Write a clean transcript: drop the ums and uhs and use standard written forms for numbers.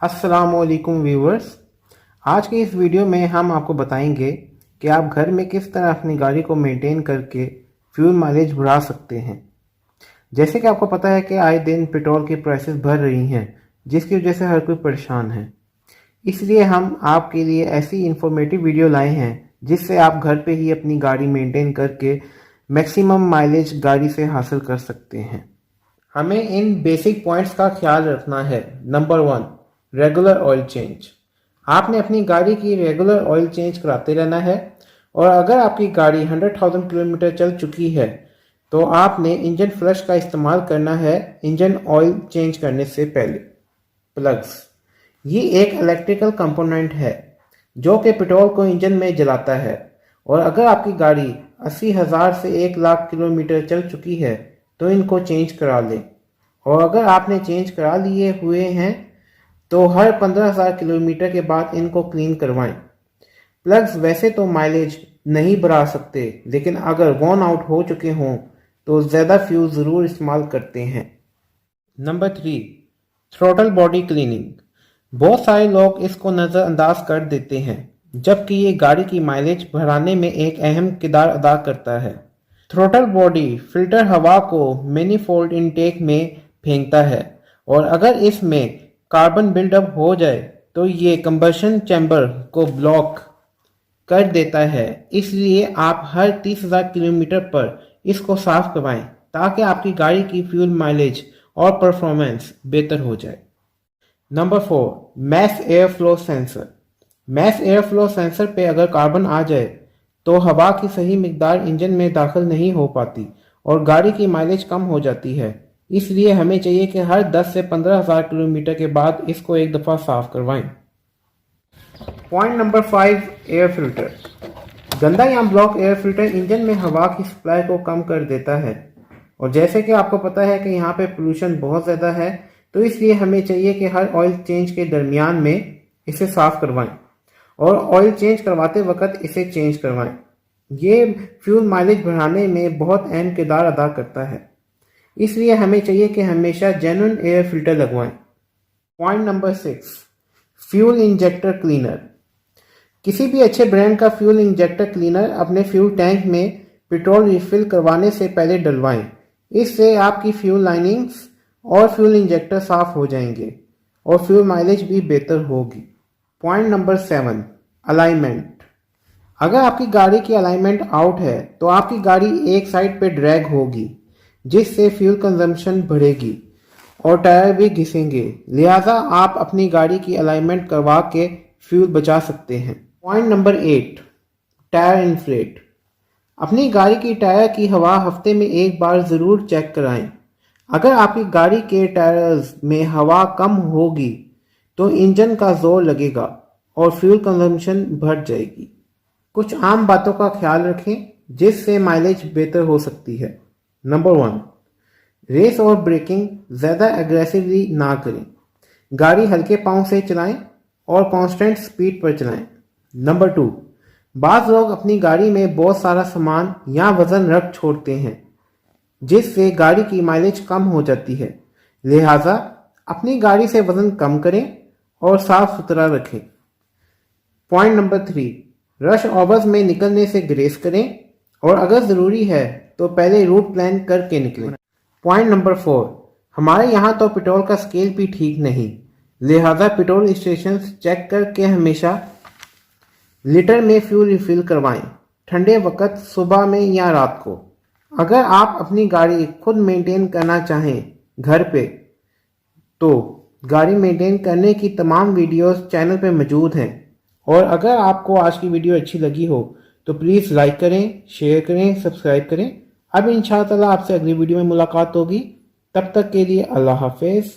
अस्सलामुअलैकुम व्यूवर्स। आज के इस वीडियो में हम आपको बताएंगे कि आप घर में किस तरह अपनी गाड़ी को मेंटेन करके फ्यूल माइलेज बढ़ा सकते हैं। जैसे कि आपको पता है कि आए दिन पेट्रोल की प्राइसेस बढ़ रही हैं, जिसकी वजह से हर कोई परेशान है। इसलिए हम आपके लिए ऐसी इंफॉर्मेटिव वीडियो लाए हैं जिससे आप घर पे ही अपनी गाड़ी मेंटेन करके मैक्सिमम माइलेज गाड़ी से हासिल कर सकते हैं। हमें इन बेसिक पॉइंट्स का ख्याल रखना है। Number 1, regular oil change. आपने अपनी गाड़ी की रेगुलर ऑयल चेंज कराते रहना है, और अगर आपकी गाड़ी 100,000 किलोमीटर चल चुकी है तो आपने इंजन फ्लश का इस्तेमाल करना है इंजन ऑयल चेंज करने से पहले। प्लग्स, ये एक इलेक्ट्रिकल कंपोनेंट है जो कि पेट्रोल को इंजन में जलाता है, और अगर आपकी गाड़ी 80,000 से 1,00,000 किलोमीटर चल चुकी है तो इनको चेंज करा लें। और अगर आपने चेंज करा लिए हुए हैं तो हर 15,000 किलोमीटर के बाद इनको क्लीन करवाएं। प्लग्स वैसे तो माइलेज नहीं बढ़ा सकते, लेकिन अगर वॉर्न आउट हो चुके हों तो ज़्यादा फ्यूल ज़रूर इस्तेमाल करते हैं। Number 3, throttle body cleaning. बहुत सारे लोग इसको नज़रअंदाज कर देते हैं, जबकि ये गाड़ी की माइलेज बढ़ाने में एक अहम किरदार अदा करता है। थ्रोटल बॉडी फिल्टर हवा को मैनीफोल्ड इनटेक में फेंकता है, और अगर इसमें कार्बन बिल्डअप हो जाए तो ये कंबशन चैम्बर को ब्लॉक कर देता है। इसलिए आप हर 30,000 किलोमीटर पर इसको साफ करवाएं ताकि आपकी गाड़ी की फ्यूल माइलेज और परफॉर्मेंस बेहतर हो जाए। Number 4, mass air flow sensor. Mass air flow sensor पे अगर कार्बन आ जाए तो हवा की सही मिकदार इंजन में दाखिल नहीं हो पाती और गाड़ी की माइलेज कम हो जाती है। इसलिए हमें चाहिए कि हर 10 से 15,000 किलोमीटर के बाद इसको एक दफ़ा साफ करवाएं। Point number 5, air filter. गंदा या ब्लॉक एयर फिल्टर इंजन में हवा की सप्लाई को कम कर देता है, और जैसे कि आपको पता है कि यहाँ पे पोल्यूशन बहुत ज़्यादा है, तो इसलिए हमें चाहिए कि हर ऑयल चेंज के दरमियान में इसे साफ करवाएं, और ऑयल चेंज करवाते वक्त इसे चेंज करवाएं। ये फ्यूल माइलेज बढ़ाने में बहुत अहम किरदार अदा करता है, इसलिए हमें चाहिए कि हमेशा जेन्युइन एयर फिल्टर लगवाएं। Point number 6, fuel injector cleaner. किसी भी अच्छे ब्रांड का फ्यूल इंजेक्टर क्लीनर अपने फ्यूल टैंक में पेट्रोल रिफिल करवाने से पहले डलवाएं। इससे आपकी फ्यूल लाइनिंग्स और फ्यूल इंजेक्टर साफ हो जाएंगे और फ्यूल माइलेज भी बेहतर होगी। Point number 7, alignment. अगर आपकी गाड़ी की अलाइनमेंट आउट है तो आपकी गाड़ी एक साइड पे ड्रैग होगी, जिससे फ्यूल कंजम्पशन बढ़ेगी और टायर भी घिसेंगे। लिहाजा आप अपनी गाड़ी की अलाइनमेंट करवा के फ्यूल बचा सकते हैं। Point number 8, tyre inflate. अपनी गाड़ी की टायर की हवा हफ्ते में एक बार ज़रूर चेक कराएं। अगर आपकी गाड़ी के टायर्स में हवा कम होगी तो इंजन का जोर लगेगा और फ्यूल कंजम्पशन बढ़ जाएगी। कुछ आम बातों का ख्याल रखें जिससे माइलेज बेहतर हो सकती है। नंबर 1, रेस और ब्रेकिंग ज़्यादा एग्रेसिवली ना करें। गाड़ी हल्के पाँव से चलाएं और कांस्टेंट स्पीड पर चलाएं। नंबर 2, बाज़ लोग अपनी गाड़ी में बहुत सारा सामान या वज़न रख छोड़ते हैं, जिससे गाड़ी की माइलेज कम हो जाती है। लिहाजा अपनी गाड़ी से वज़न कम करें और साफ सुथरा रखें। पॉइंट नंबर 3, रश आवर्स में निकलने से ग्रेस करें, और अगर ज़रूरी है तो पहले रूट प्लान करके निकलें। पॉइंट नंबर 4, हमारे यहाँ तो पेट्रोल का स्केल भी ठीक नहीं, लिहाजा पेट्रोल स्टेशन चेक करके हमेशा लीटर में फ्यूल रिफिल करवाएं, ठंडे वक्त, सुबह में या रात को। अगर आप अपनी गाड़ी खुद मेंटेन करना चाहें घर पे, तो गाड़ी मेंटेन करने की तमाम वीडियोस चैनल पे मौजूद हैं। और अगर आपको आज की वीडियो अच्छी लगी हो तो प्लीज़ लाइक करें, शेयर करें, सब्सक्राइब करें। अब इंशाअल्लाह आपसे अगली वीडियो में मुलाकात होगी। तब तक के लिए अल्लाह हाफिज़।